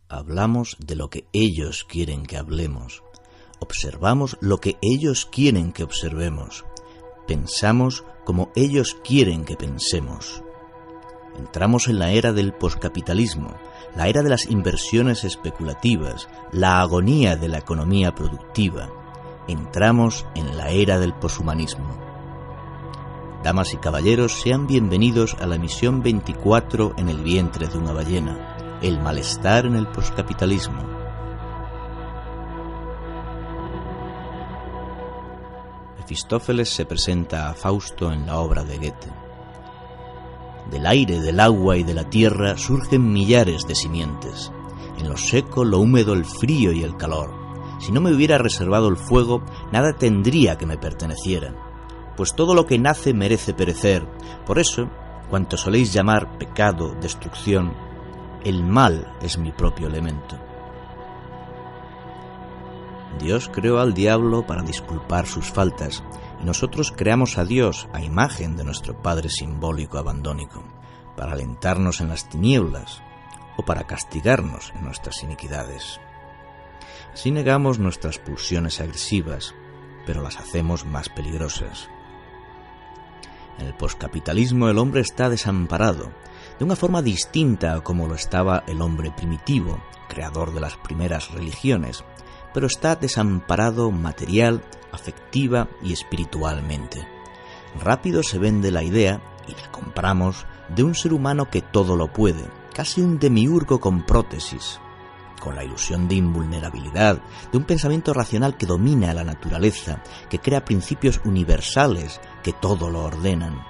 Hablamos de lo que ellos quieren que hablemos. Observamos lo que ellos quieren que observemos. Pensamos como ellos quieren que pensemos. Entramos en la era del poscapitalismo, la era de las inversiones especulativas, la agonía de la economía productiva. Entramos en la era del poshumanismo. Damas y caballeros, sean bienvenidos a la emisión 24 en el vientre de una ballena, el malestar en el poscapitalismo. Mefistófeles se presenta a Fausto en la obra de Goethe. Del aire, del agua y de la tierra surgen millares de simientes. En lo seco, lo húmedo, el frío y el calor. Si no me hubiera reservado el fuego, nada tendría que me perteneciera. Pues todo lo que nace merece perecer. Por eso, cuanto soléis llamar pecado, destrucción, el mal es mi propio elemento. Dios creó al diablo para disculpar sus faltas, y nosotros creamos a Dios a imagen de nuestro Padre simbólico abandónico, para alentarnos en las tinieblas o para castigarnos en nuestras iniquidades. Así negamos nuestras pulsiones agresivas, pero las hacemos más peligrosas. En el poscapitalismo el hombre está desamparado, de una forma distinta a como lo estaba el hombre primitivo, creador de las primeras religiones, pero está desamparado material, afectiva y espiritualmente. Rápido se vende la idea, y la compramos, de un ser humano que todo lo puede, casi un demiurgo con prótesis, con la ilusión de invulnerabilidad, de un pensamiento racional que domina a la naturaleza, que crea principios universales que todo lo ordenan.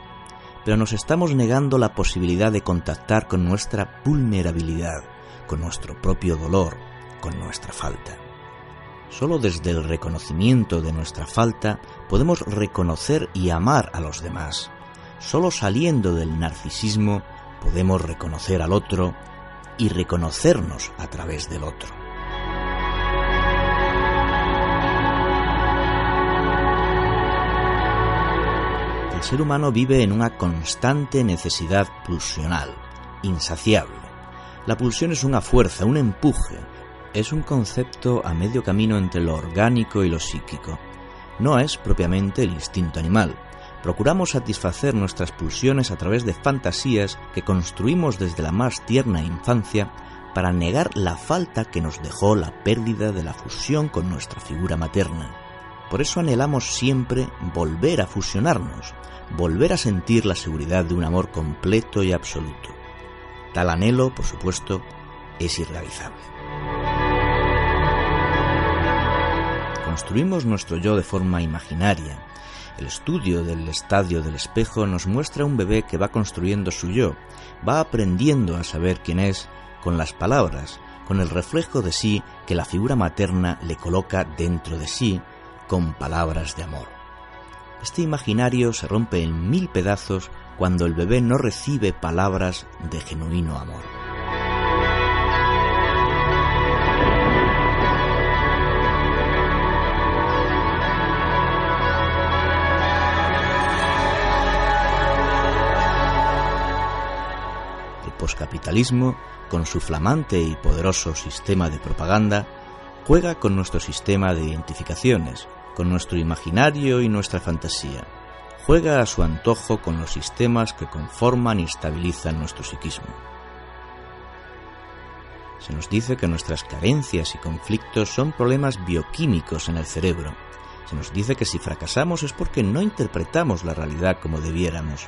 Pero nos estamos negando la posibilidad de contactar con nuestra vulnerabilidad, con nuestro propio dolor, con nuestra falta. Solo desde el reconocimiento de nuestra falta podemos reconocer y amar a los demás. Solo saliendo del narcisismo podemos reconocer al otro y reconocernos a través del otro. El ser humano vive en una constante necesidad pulsional, insaciable. La pulsión es una fuerza, un empuje. Es un concepto a medio camino entre lo orgánico y lo psíquico. No es propiamente el instinto animal. Procuramos satisfacer nuestras pulsiones a través de fantasías que construimos desde la más tierna infancia para negar la falta que nos dejó la pérdida de la fusión con nuestra figura materna. Por eso anhelamos siempre volver a fusionarnos, volver a sentir la seguridad de un amor completo y absoluto. Tal anhelo, por supuesto, es irrealizable. Construimos nuestro yo de forma imaginaria. El estudio del estadio del espejo nos muestra un bebé que va construyendo su yo, va aprendiendo a saber quién es con las palabras, con el reflejo de sí que la figura materna le coloca dentro de sí, con palabras de amor. Este imaginario se rompe en 1000 pedazos cuando el bebé no recibe palabras de genuino amor. El poscapitalismo, con su flamante y poderoso sistema de propaganda, juega con nuestro sistema de identificaciones, con nuestro imaginario y nuestra fantasía. Juega a su antojo con los sistemas que conforman y estabilizan nuestro psiquismo. Se nos dice que nuestras carencias y conflictos son problemas bioquímicos en el cerebro. Se nos dice que si fracasamos es porque no interpretamos la realidad como debiéramos.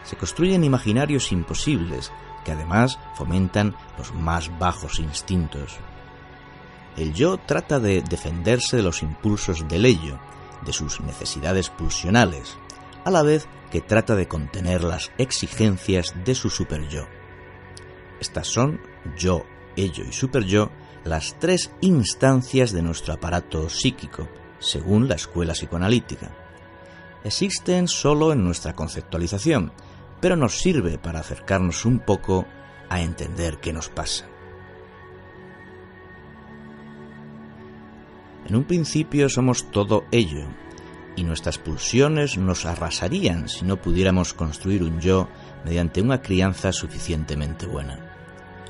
Se construyen imaginarios imposibles que además fomentan los más bajos instintos. El yo trata de defenderse de los impulsos del ello, de sus necesidades pulsionales, a la vez que trata de contener las exigencias de su superyo. Estas son yo, ello y superyo, las 3 instancias de nuestro aparato psíquico, según la escuela psicoanalítica. Existen solo en nuestra conceptualización, pero nos sirve para acercarnos un poco a entender qué nos pasa. En un principio somos todo ello, y nuestras pulsiones nos arrasarían si no pudiéramos construir un yo mediante una crianza suficientemente buena.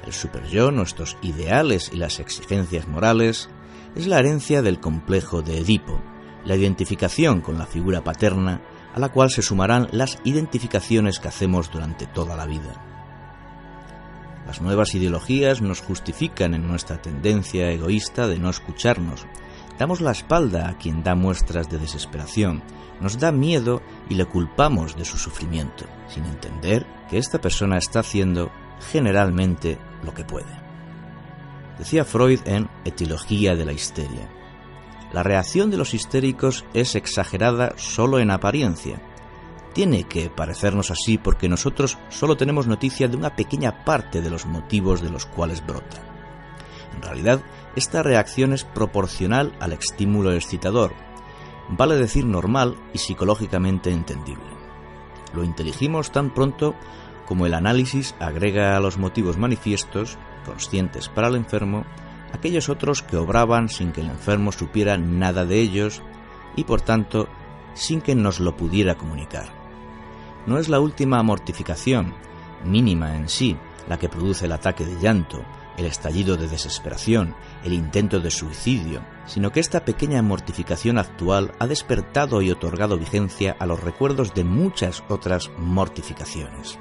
El superyo, nuestros ideales y las exigencias morales, es la herencia del complejo de Edipo, la identificación con la figura paterna, a la cual se sumarán las identificaciones que hacemos durante toda la vida. Las nuevas ideologías nos justifican en nuestra tendencia egoísta de no escucharnos. Damos la espalda a quien da muestras de desesperación, nos da miedo y le culpamos de su sufrimiento, sin entender que esta persona está haciendo generalmente lo que puede. Decía Freud en Etiología de la histeria: la reacción de los histéricos es exagerada solo en apariencia. Tiene que parecernos así porque nosotros solo tenemos noticia de una pequeña parte de los motivos de los cuales brota. En realidad, esta reacción es proporcional al estímulo excitador, vale decir normal y psicológicamente entendible. Lo inteligimos tan pronto como el análisis agrega a los motivos manifiestos, conscientes para el enfermo, aquellos otros que obraban sin que el enfermo supiera nada de ellos y, por tanto, sin que nos lo pudiera comunicar. No es la última mortificación, mínima en sí, la que produce el ataque de llanto, el estallido de desesperación, el intento de suicidio, sino que esta pequeña mortificación actual ha despertado y otorgado vigencia a los recuerdos de muchas otras mortificaciones.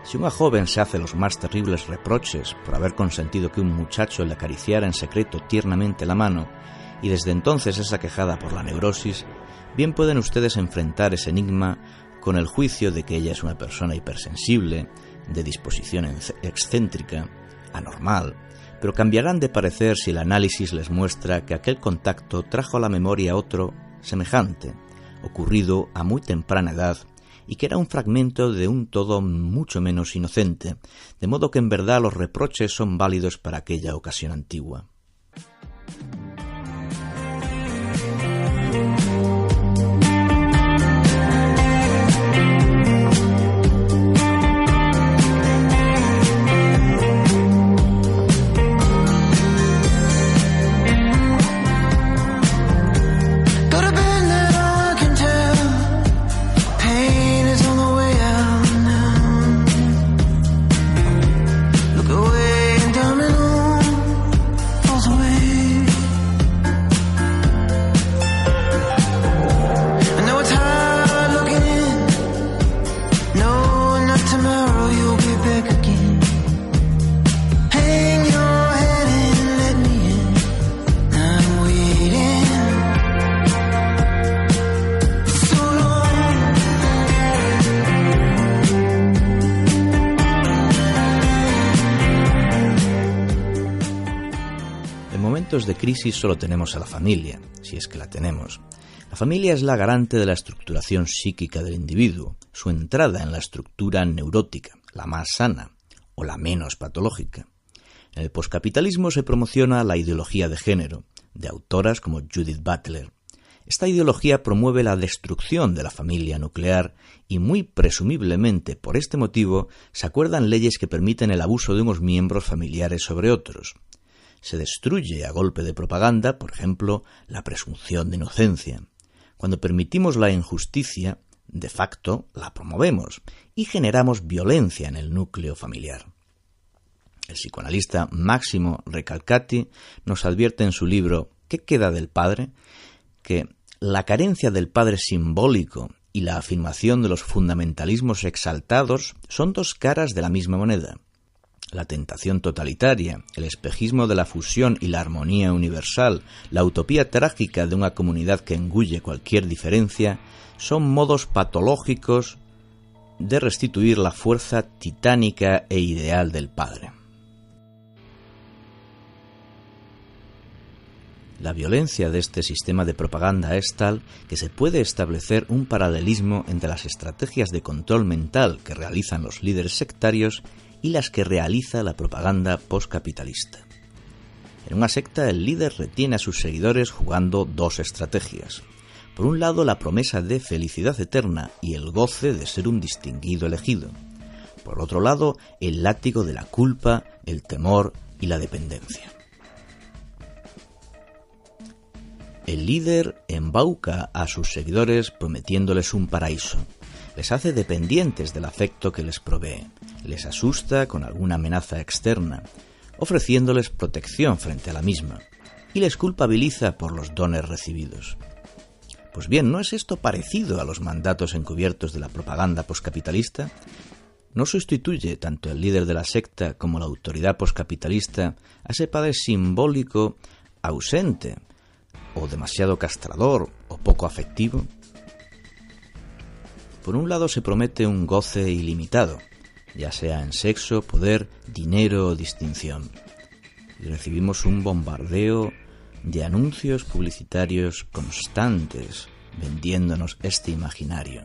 Si una joven se hace los más terribles reproches por haber consentido que un muchacho le acariciara en secreto tiernamente la mano, y desde entonces es aquejada por la neurosis, bien pueden ustedes enfrentar ese enigma con el juicio de que ella es una persona hipersensible, de disposición excéntrica, anormal, pero cambiarán de parecer si el análisis les muestra que aquel contacto trajo a la memoria otro semejante, ocurrido a muy temprana edad, y que era un fragmento de un todo mucho menos inocente, de modo que en verdad los reproches son válidos para aquella ocasión antigua. De crisis solo tenemos a la familia, si es que la tenemos. La familia es la garante de la estructuración psíquica del individuo, su entrada en la estructura neurótica, la más sana o la menos patológica. En el poscapitalismo se promociona la ideología de género, de autoras como Judith Butler. Esta ideología promueve la destrucción de la familia nuclear y muy presumiblemente por este motivo se acuerdan leyes que permiten el abuso de unos miembros familiares sobre otros. Se destruye a golpe de propaganda, por ejemplo, la presunción de inocencia. Cuando permitimos la injusticia, de facto la promovemos y generamos violencia en el núcleo familiar. El psicoanalista Máximo Recalcati nos advierte en su libro ¿Qué queda del padre?, que la carencia del padre simbólico y la afirmación de los fundamentalismos exaltados son dos caras de la misma moneda. La tentación totalitaria, el espejismo de la fusión y la armonía universal, la utopía trágica de una comunidad que engulle cualquier diferencia, son modos patológicos de restituir la fuerza titánica e ideal del padre. La violencia de este sistema de propaganda es tal que se puede establecer un paralelismo entre las estrategias de control mental que realizan los líderes sectarios y las que realiza la propaganda postcapitalista. En una secta, el líder retiene a sus seguidores jugando dos estrategias. Por un lado, la promesa de felicidad eterna y el goce de ser un distinguido elegido. Por otro lado, el látigo de la culpa, el temor y la dependencia. El líder embauca a sus seguidores prometiéndoles un paraíso. Les hace dependientes del afecto que les provee. les asusta con alguna amenaza externa, ofreciéndoles protección frente a la misma, y les culpabiliza por los dones recibidos. Pues bien, ¿no es esto parecido a los mandatos encubiertos de la propaganda poscapitalista? ¿No sustituye tanto el líder de la secta como la autoridad poscapitalista a ese padre simbólico ausente, o demasiado castrador, o poco afectivo? Por un lado se promete un goce ilimitado, ya sea en sexo, poder, dinero o distinción. Y recibimos un bombardeo de anuncios publicitarios constantes, vendiéndonos este imaginario.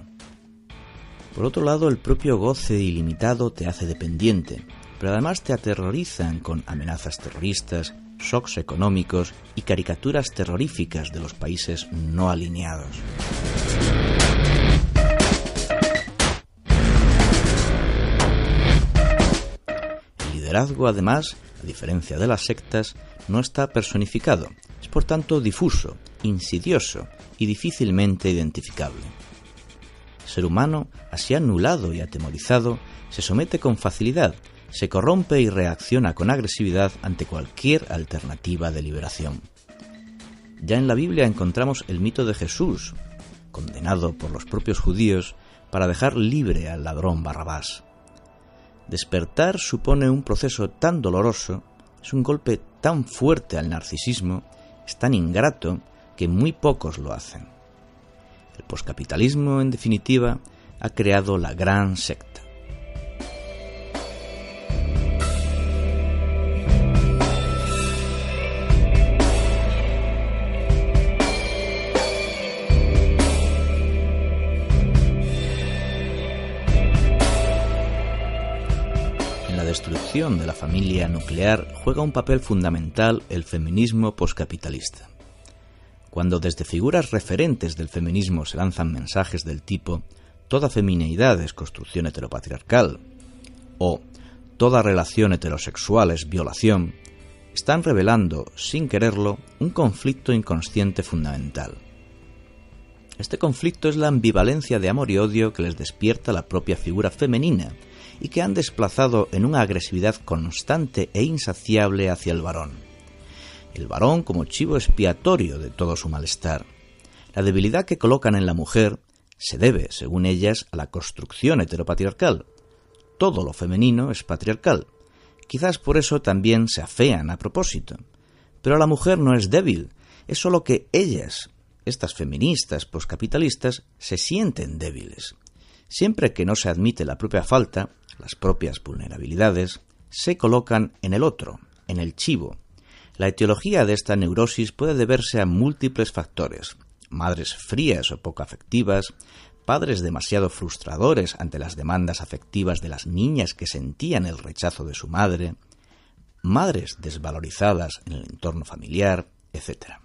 Por otro lado, el propio goce ilimitado te hace dependiente, pero además te aterrorizan con amenazas terroristas, shocks económicos y caricaturas terroríficas de los países no alineados. El liderazgo, además, a diferencia de las sectas, no está personificado, es por tanto difuso, insidioso y difícilmente identificable. El ser humano, así anulado y atemorizado, se somete con facilidad, se corrompe y reacciona con agresividad ante cualquier alternativa de liberación. Ya en la Biblia encontramos el mito de Jesús, condenado por los propios judíos para dejar libre al ladrón Barrabás. Despertar supone un proceso tan doloroso, es un golpe tan fuerte al narcisismo, es tan ingrato que muy pocos lo hacen. El poscapitalismo, en definitiva, ha creado la gran secta. En la destrucción de la familia nuclear juega un papel fundamental el feminismo poscapitalista. Cuando desde figuras referentes del feminismo se lanzan mensajes del tipo «toda femineidad es construcción heteropatriarcal» o «toda relación heterosexual es violación», están revelando, sin quererlo, un conflicto inconsciente fundamental. Este conflicto es la ambivalencia de amor y odio que les despierta la propia figura femenina y que han desplazado en una agresividad constante e insaciable hacia el varón. El varón como chivo expiatorio de todo su malestar. La debilidad que colocan en la mujer se debe, según ellas, a la construcción heteropatriarcal. Todo lo femenino es patriarcal. Quizás por eso también se afean a propósito. Pero la mujer no es débil, es solo que ellas, estas feministas poscapitalistas, se sienten débiles. Siempre que no se admite la propia falta, las propias vulnerabilidades, se colocan en el otro, en el chivo. La etiología de esta neurosis puede deberse a múltiples factores: madres frías o poco afectivas, padres demasiado frustradores ante las demandas afectivas de las niñas que sentían el rechazo de su madre, madres desvalorizadas en el entorno familiar, etc.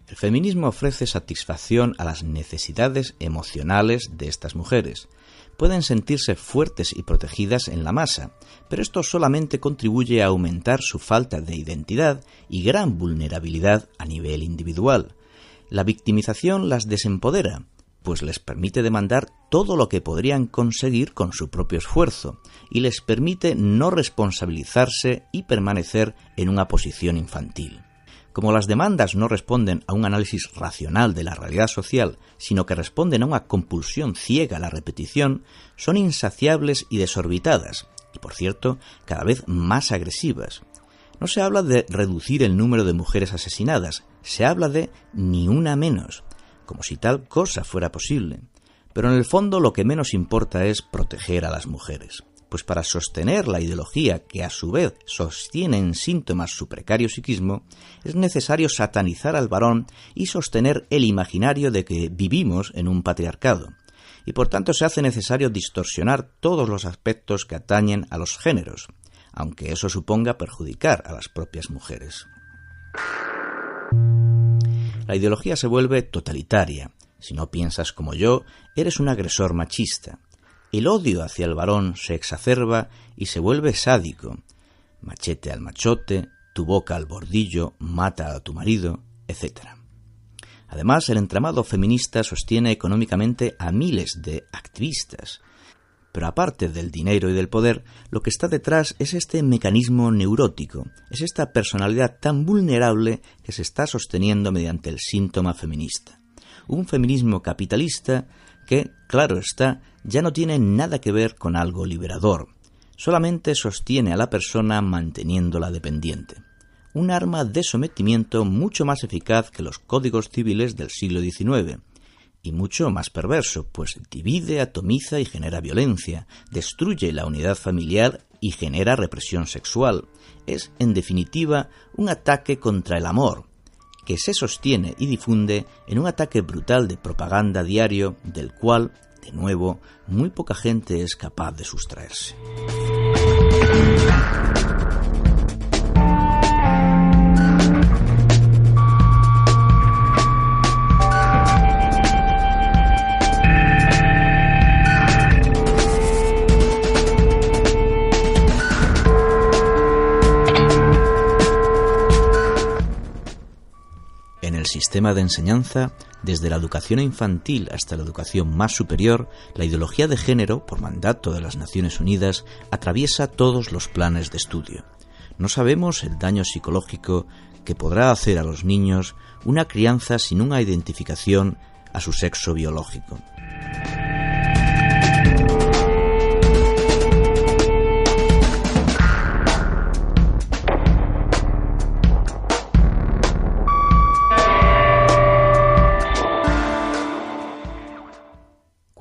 El feminismo ofrece satisfacción a las necesidades emocionales de estas mujeres. Pueden sentirse fuertes y protegidas en la masa, pero esto solamente contribuye a aumentar su falta de identidad y gran vulnerabilidad a nivel individual. La victimización las desempodera, pues les permite demandar todo lo que podrían conseguir con su propio esfuerzo y les permite no responsabilizarse y permanecer en una posición infantil. Como las demandas no responden a un análisis racional de la realidad social, sino que responden a una compulsión ciega a la repetición, son insaciables y desorbitadas, y por cierto, cada vez más agresivas. No se habla de reducir el número de mujeres asesinadas, se habla de ni una menos, como si tal cosa fuera posible. Pero en el fondo lo que menos importa es proteger a las mujeres. Pues para sostener la ideología que a su vez sostiene en síntomas su precario psiquismo, es necesario satanizar al varón y sostener el imaginario de que vivimos en un patriarcado, y por tanto se hace necesario distorsionar todos los aspectos que atañen a los géneros, aunque eso suponga perjudicar a las propias mujeres. La ideología se vuelve totalitaria. Si no piensas como yo, eres un agresor machista. El odio hacia el varón se exacerba y se vuelve sádico. Machete al machote, tu boca al bordillo, mata a tu marido, etc. Además, el entramado feminista sostiene económicamente a miles de activistas. Pero aparte del dinero y del poder, lo que está detrás es este mecanismo neurótico, es esta personalidad tan vulnerable que se está sosteniendo mediante el síntoma feminista. Un feminismo capitalista que, claro está, ya no tiene nada que ver con algo liberador, solamente sostiene a la persona manteniéndola dependiente. Un arma de sometimiento mucho más eficaz que los códigos civiles del siglo XIX, y mucho más perverso, pues divide, atomiza y genera violencia, destruye la unidad familiar y genera represión sexual. Es, en definitiva, un ataque contra el amor, que se sostiene y difunde en un ataque brutal de propaganda diario, del cual, de nuevo, muy poca gente es capaz de sustraerse. En el sistema de enseñanza, desde la educación infantil hasta la educación más superior, la ideología de género, por mandato de las Naciones Unidas, atraviesa todos los planes de estudio. No sabemos el daño psicológico que podrá hacer a los niños una crianza sin una identificación a su sexo biológico.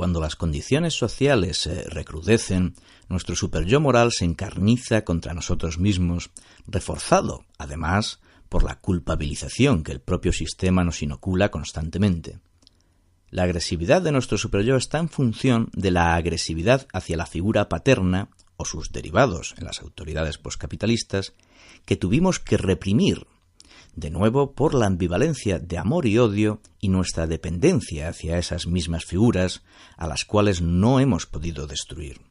Cuando las condiciones sociales se recrudecen, nuestro superyo moral se encarniza contra nosotros mismos, reforzado, además, por la culpabilización que el propio sistema nos inocula constantemente. La agresividad de nuestro superyo está en función de la agresividad hacia la figura paterna, o sus derivados en las autoridades poscapitalistas, que tuvimos que reprimir, de nuevo por la ambivalencia de amor y odio y nuestra dependencia hacia esas mismas figuras a las cuales no hemos podido destruir.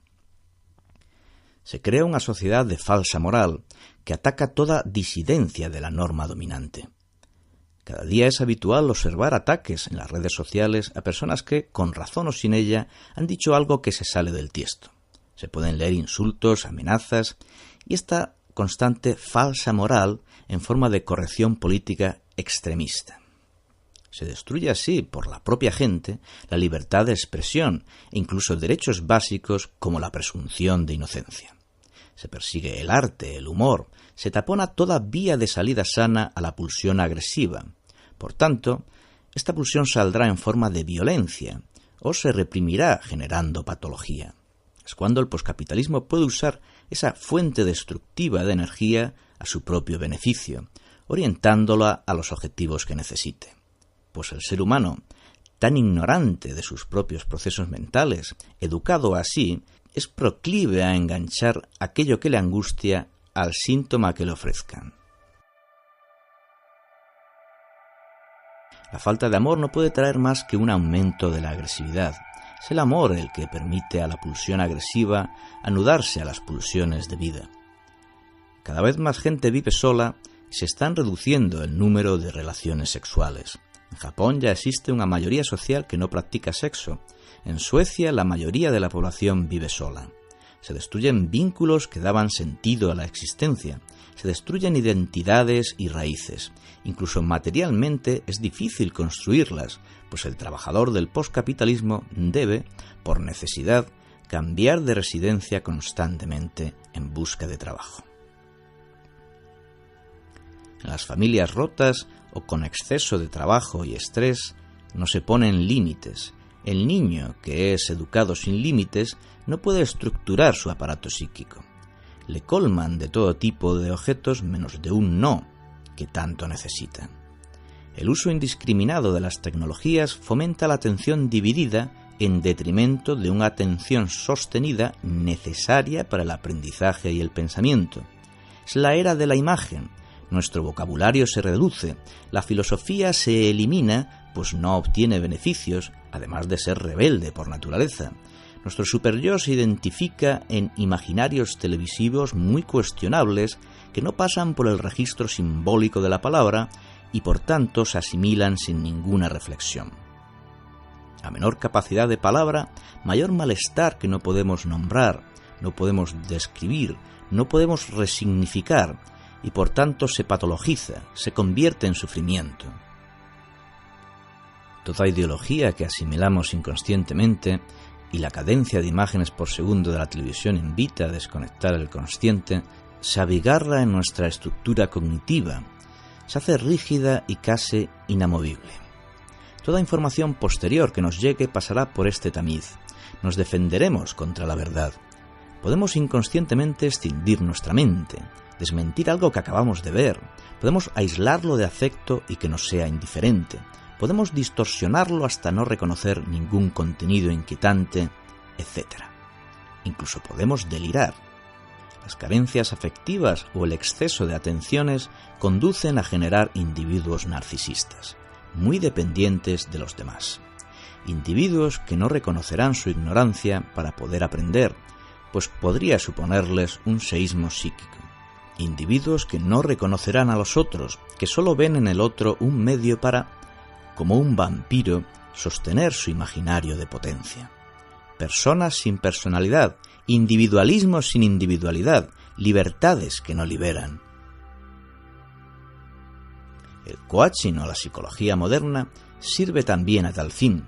Se crea una sociedad de falsa moral que ataca toda disidencia de la norma dominante. Cada día es habitual observar ataques en las redes sociales a personas que, con razón o sin ella, han dicho algo que se sale del tiesto. Se pueden leer insultos, amenazas y esta constante falsa moral en forma de corrección política extremista. Se destruye así, por la propia gente, la libertad de expresión e incluso derechos básicos como la presunción de inocencia. Se persigue el arte, el humor, se tapona toda vía de salida sana a la pulsión agresiva. Por tanto, esta pulsión saldrá en forma de violencia o se reprimirá generando patología. Es cuando el poscapitalismo puede usar esa fuente destructiva de energía a su propio beneficio, orientándola a los objetivos que necesite. Pues el ser humano, tan ignorante de sus propios procesos mentales, educado así, es proclive a enganchar aquello que le angustia al síntoma que le ofrezcan. La falta de amor no puede traer más que un aumento de la agresividad. Es el amor el que permite a la pulsión agresiva anudarse a las pulsiones de vida. Cada vez más gente vive sola y se están reduciendo el número de relaciones sexuales. En Japón ya existe una mayoría social que no practica sexo. En Suecia la mayoría de la población vive sola. Se destruyen vínculos que daban sentido a la existencia. Se destruyen identidades y raíces. Incluso materialmente es difícil construirlas, pues el trabajador del poscapitalismo debe, por necesidad, cambiar de residencia constantemente en busca de trabajo. En las familias rotas o con exceso de trabajo y estrés no se ponen límites. El niño, que es educado sin límites, no puede estructurar su aparato psíquico. Le colman de todo tipo de objetos menos de un no, que tanto necesita. El uso indiscriminado de las tecnologías fomenta la atención dividida en detrimento de una atención sostenida necesaria para el aprendizaje y el pensamiento. Es la era de la imagen. Nuestro vocabulario se reduce, la filosofía se elimina, pues no obtiene beneficios, además de ser rebelde por naturaleza. Nuestro superyo se identifica en imaginarios televisivos muy cuestionables que no pasan por el registro simbólico de la palabra y por tanto se asimilan sin ninguna reflexión. A menor capacidad de palabra, mayor malestar que no podemos nombrar, no podemos describir, no podemos resignificar, y por tanto se patologiza, se convierte en sufrimiento. Toda ideología que asimilamos inconscientemente y la cadencia de imágenes por segundo de la televisión invita a desconectar el consciente, se abigarra en nuestra estructura cognitiva, se hace rígida y casi inamovible. Toda información posterior que nos llegue pasará por este tamiz. Nos defenderemos contra la verdad. Podemos inconscientemente escindir nuestra mente, desmentir algo que acabamos de ver. Podemos aislarlo de afecto y que nos sea indiferente. Podemos distorsionarlo hasta no reconocer ningún contenido inquietante, etc. Incluso podemos delirar. Las carencias afectivas o el exceso de atenciones conducen a generar individuos narcisistas, muy dependientes de los demás. Individuos que no reconocerán su ignorancia para poder aprender, pues podría suponerles un seísmo psíquico. Individuos que no reconocerán a los otros, que solo ven en el otro un medio para, como un vampiro, sostener su imaginario de potencia. Personas sin personalidad, individualismo sin individualidad, libertades que no liberan. El coaching o la psicología moderna sirve también a tal fin,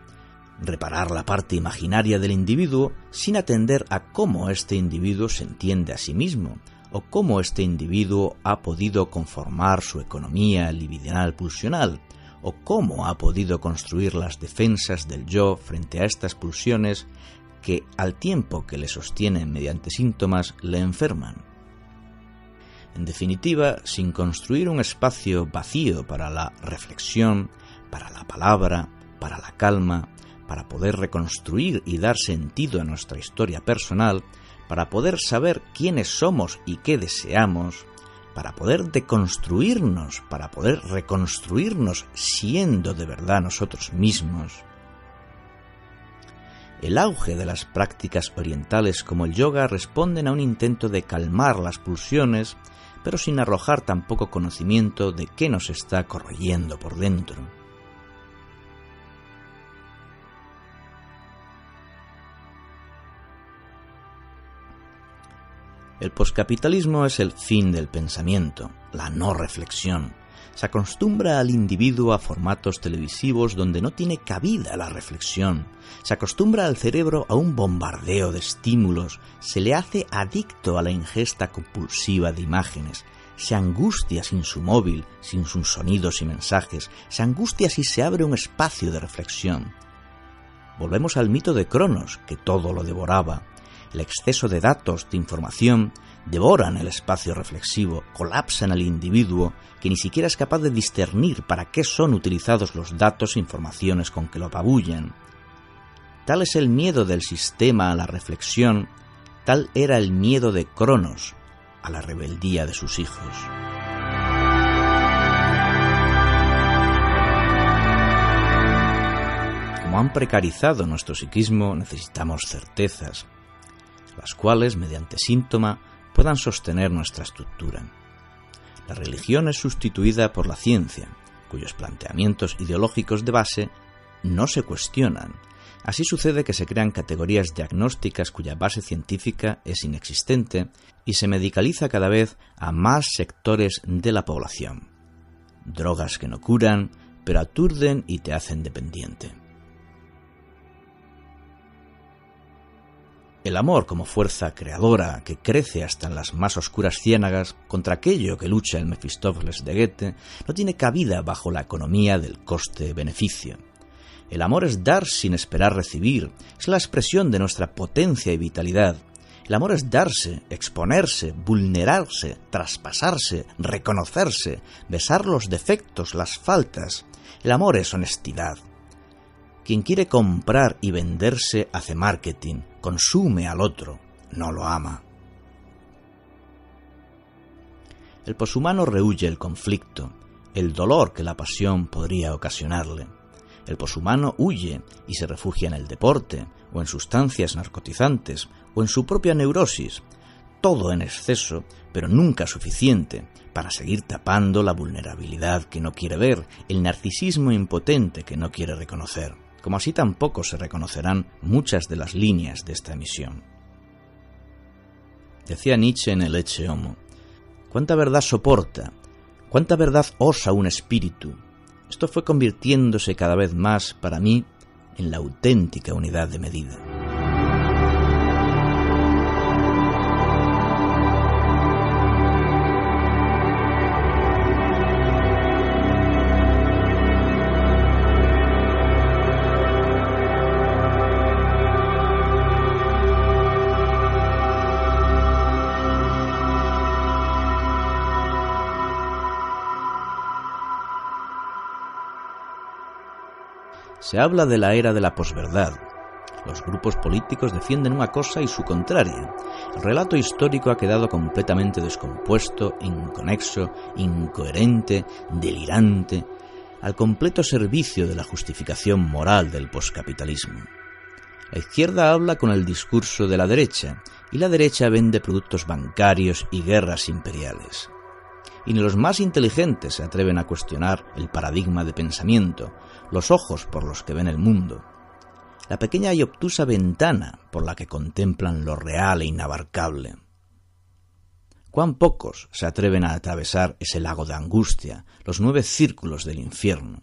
reparar la parte imaginaria del individuo sin atender a cómo este individuo se entiende a sí mismo o cómo este individuo ha podido conformar su economía libidinal pulsional o cómo ha podido construir las defensas del yo frente a estas pulsiones que, al tiempo que le sostienen mediante síntomas, le enferman. En definitiva, sin construir un espacio vacío para la reflexión, para la palabra, para la calma, para poder reconstruir y dar sentido a nuestra historia personal, para poder saber quiénes somos y qué deseamos, para poder deconstruirnos, para poder reconstruirnos siendo de verdad nosotros mismos. El auge de las prácticas orientales como el yoga responden a un intento de calmar las pulsiones, pero sin arrojar tampoco conocimiento de qué nos está corroyendo por dentro. El poscapitalismo es el fin del pensamiento, la no reflexión. Se acostumbra al individuo a formatos televisivos donde no tiene cabida la reflexión. Se acostumbra al cerebro a un bombardeo de estímulos. Se le hace adicto a la ingesta compulsiva de imágenes. Se angustia sin su móvil, sin sus sonidos y mensajes. Se angustia si se abre un espacio de reflexión. Volvemos al mito de Cronos, que todo lo devoraba. El exceso de datos, de información, devoran el espacio reflexivo, colapsan al individuo que ni siquiera es capaz de discernir para qué son utilizados los datos e informaciones con que lo apabullan. Tal es el miedo del sistema a la reflexión, tal era el miedo de Cronos a la rebeldía de sus hijos. Como han precarizado nuestro psiquismo, necesitamos certezas, las cuales, mediante síntoma, puedan sostener nuestra estructura. La religión es sustituida por la ciencia, cuyos planteamientos ideológicos de base no se cuestionan. Así sucede que se crean categorías diagnósticas cuya base científica es inexistente y se medicaliza cada vez a más sectores de la población. Drogas que no curan, pero aturden y te hacen dependiente. El amor como fuerza creadora que crece hasta en las más oscuras ciénagas contra aquello que lucha el Mefistófeles de Goethe no tiene cabida bajo la economía del coste-beneficio. El amor es dar sin esperar recibir, es la expresión de nuestra potencia y vitalidad. El amor es darse, exponerse, vulnerarse, traspasarse, reconocerse, besar los defectos, las faltas. El amor es honestidad. Quien quiere comprar y venderse hace marketing, consume al otro, no lo ama. El poshumano rehúye el conflicto, el dolor que la pasión podría ocasionarle. El poshumano huye y se refugia en el deporte, o en sustancias narcotizantes, o en su propia neurosis. Todo en exceso, pero nunca suficiente, para seguir tapando la vulnerabilidad que no quiere ver, el narcisismo impotente que no quiere reconocer. como así tampoco se reconocerán muchas de las líneas de esta emisión. Decía Nietzsche en el Ecce Homo: ¿cuánta verdad soporta? ¿Cuánta verdad osa un espíritu? Esto fue convirtiéndose cada vez más, para mí, en la auténtica unidad de medida. Se habla de la era de la posverdad. Los grupos políticos defienden una cosa y su contraria. El relato histórico ha quedado completamente descompuesto, inconexo, incoherente, delirante, al completo servicio de la justificación moral del poscapitalismo. La izquierda habla con el discurso de la derecha, y la derecha vende productos bancarios y guerras imperiales. Y ni los más inteligentes se atreven a cuestionar el paradigma de pensamiento, los ojos por los que ven el mundo, la pequeña y obtusa ventana por la que contemplan lo real e inabarcable. Cuán pocos se atreven a atravesar ese lago de angustia, los 9 círculos del infierno.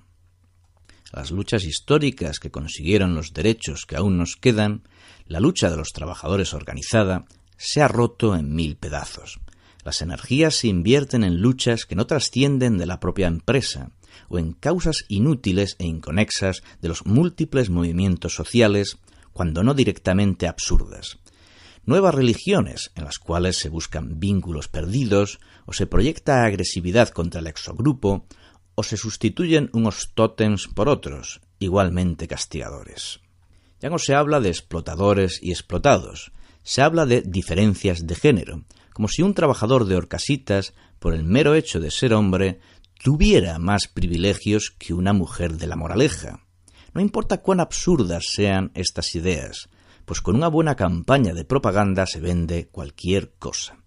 Las luchas históricas que consiguieron los derechos que aún nos quedan, la lucha de los trabajadores organizada, se ha roto en 1000 pedazos. Las energías se invierten en luchas que no trascienden de la propia empresa, o en causas inútiles e inconexas de los múltiples movimientos sociales, cuando no directamente absurdas. Nuevas religiones en las cuales se buscan vínculos perdidos, o se proyecta agresividad contra el exogrupo, o se sustituyen unos tótems por otros, igualmente castigadores. Ya no se habla de explotadores y explotados, se habla de diferencias de género, como si un trabajador de Horcasitas, por el mero hecho de ser hombre, tuviera más privilegios que una mujer de La Moraleja. No importa cuán absurdas sean estas ideas, pues con una buena campaña de propaganda se vende cualquier cosa.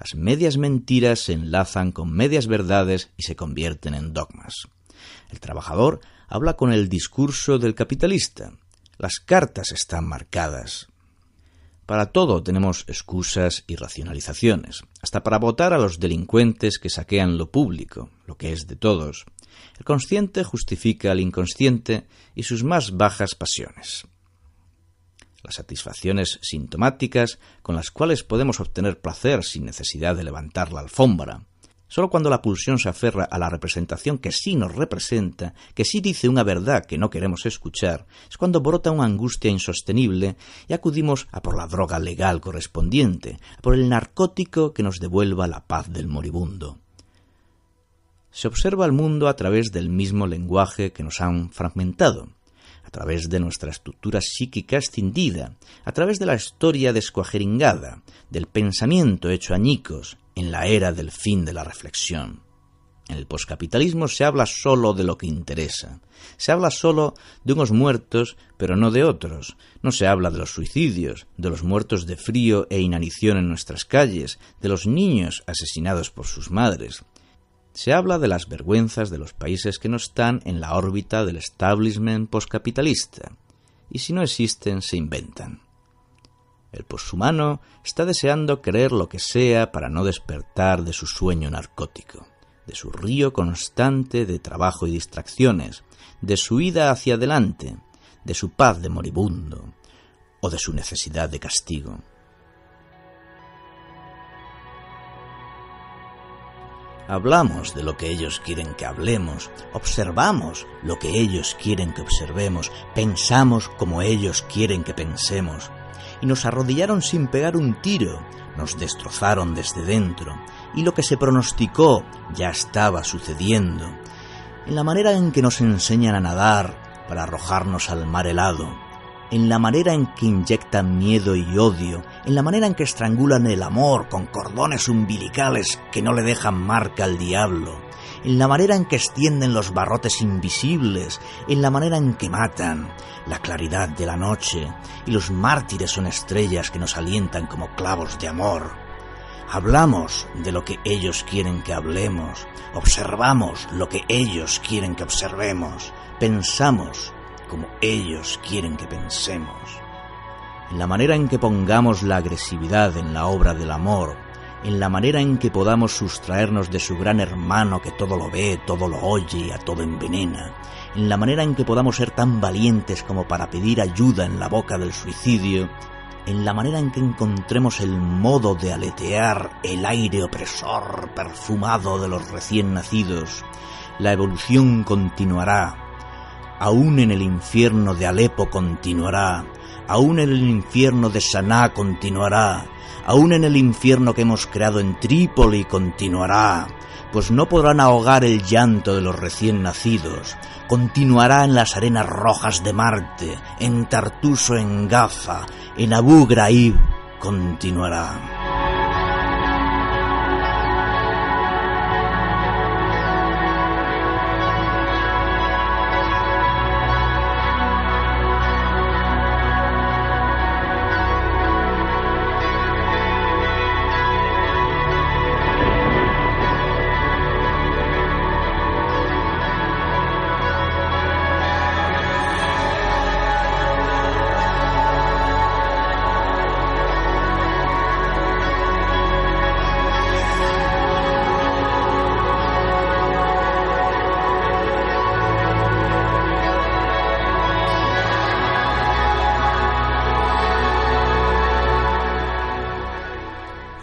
Las medias mentiras se enlazan con medias verdades y se convierten en dogmas. El trabajador habla con el discurso del capitalista. Las cartas están marcadas. Para todo tenemos excusas y racionalizaciones, hasta para votar a los delincuentes que saquean lo público, lo que es de todos. El consciente justifica al inconsciente y sus más bajas pasiones. Las satisfacciones sintomáticas con las cuales podemos obtener placer sin necesidad de levantar la alfombra. Solo cuando la pulsión se aferra a la representación que sí nos representa, que sí dice una verdad que no queremos escuchar, es cuando brota una angustia insostenible y acudimos a por la droga legal correspondiente, a por el narcótico que nos devuelva la paz del moribundo. Se observa el mundo a través del mismo lenguaje que nos han fragmentado, a través de nuestra estructura psíquica escindida, a través de la historia descuajeringada, del pensamiento hecho añicos, en la era del fin de la reflexión. En el poscapitalismo se habla solo de lo que interesa. Se habla solo de unos muertos, pero no de otros. No se habla de los suicidios, de los muertos de frío e inanición en nuestras calles, de los niños asesinados por sus madres. Se habla de las vergüenzas de los países que no están en la órbita del establishment poscapitalista. Y si no existen, se inventan. El poshumano está deseando creer lo que sea para no despertar de su sueño narcótico, de su río constante de trabajo y distracciones, de su ida hacia adelante, de su paz de moribundo o de su necesidad de castigo. Hablamos de lo que ellos quieren que hablemos, observamos lo que ellos quieren que observemos, pensamos como ellos quieren que pensemos. Y nos arrodillaron sin pegar un tiro, nos destrozaron desde dentro, y lo que se pronosticó ya estaba sucediendo. En la manera en que nos enseñan a nadar para arrojarnos al mar helado, en la manera en que inyectan miedo y odio, en la manera en que estrangulan el amor con cordones umbilicales que no le dejan marca al diablo, en la manera en que extienden los barrotes invisibles, en la manera en que matan la claridad de la noche, y los mártires son estrellas que nos alientan como clavos de amor. Hablamos de lo que ellos quieren que hablemos, observamos lo que ellos quieren que observemos, pensamos como ellos quieren que pensemos, en la manera en que pongamos la agresividad en la obra del amor, en la manera en que podamos sustraernos de su gran hermano que todo lo ve, todo lo oye y a todo envenena, en la manera en que podamos ser tan valientes como para pedir ayuda en la boca del suicidio, en la manera en que encontremos el modo de aletear el aire opresor perfumado de los recién nacidos, la evolución continuará. Aún en el infierno de Alepo continuará, aún en el infierno de Saná continuará, aún en el infierno que hemos creado en Trípoli continuará, pues no podrán ahogar el llanto de los recién nacidos, continuará en las arenas rojas de Marte, en Tartuso, en Gaza, en Abu Ghraib, continuará.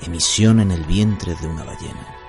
Emisión en el vientre de una ballena.